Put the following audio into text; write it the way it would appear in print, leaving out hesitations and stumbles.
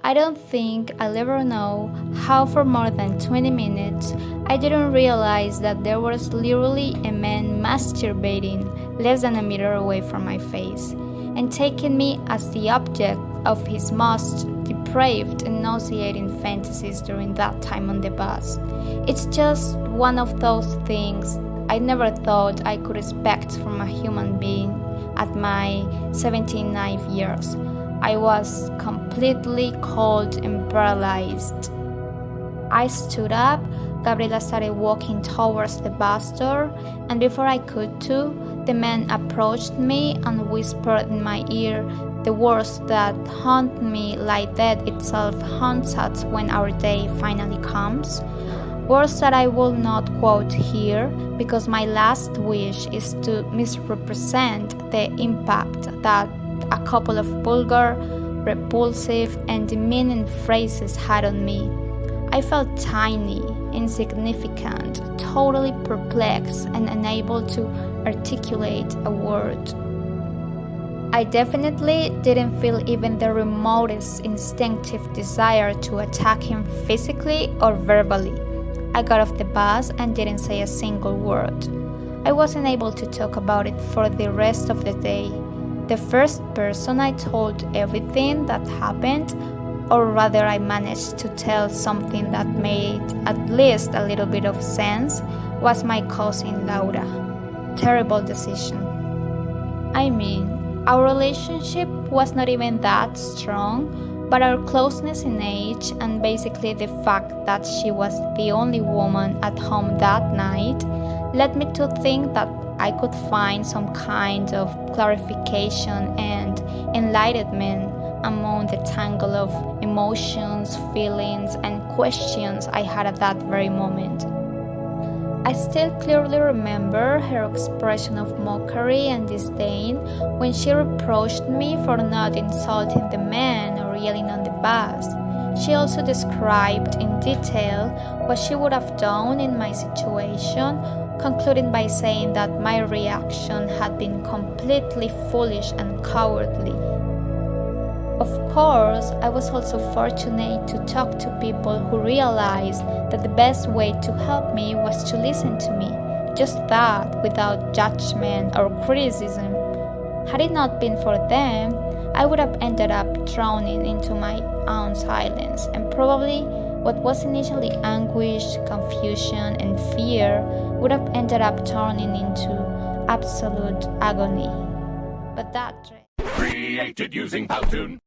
I don't think I'll ever know how for more than 20 minutes I didn't realize that there was literally a man masturbating less than a meter away from my face and taking me as the object of his most depraved and nauseating fantasies during that time on the bus. It's just one of those things I never thought I could expect from a human being at my 79 years. I was completely cold and paralyzed. I stood up, Gabriela started walking towards the bus door, and before I could the man approached me and whispered in my ear the words that haunt me like death itself haunts us when our day finally comes. Words that I will not quote here because my last wish is to misrepresent the impact that a couple of vulgar, repulsive, and demeaning phrases had on me. I felt tiny, insignificant, totally perplexed, and unable to articulate a word. I definitely didn't feel even the remotest instinctive desire to attack him physically or verbally. I got off the bus and didn't say a single word. I wasn't able to talk about it for the rest of the day. The first person I told everything that happened, or rather I managed to tell something that made at least a little bit of sense, was my cousin Laura. Terrible decision. I mean, our relationship was not even that strong, but our closeness in age and basically the fact that she was the only woman at home that night led me to think that I could find some kind of clarification and enlightenment among the tangle of emotions, feelings, and questions I had at that very moment. I still clearly remember her expression of mockery and disdain when she reproached me for not insulting the man or yelling on the bus. She also described in detail what she would have done in my situation, concluding by saying that my reaction had been completely foolish and cowardly. Of course, I was also fortunate to talk to people who realized that the best way to help me was to listen to me, just that, without judgment or criticism. Had it not been for them, I would have ended up drowning into my own silence, and probably what was initially anguish, confusion, and fear would have ended up turning into absolute agony. But that created using Powtoon.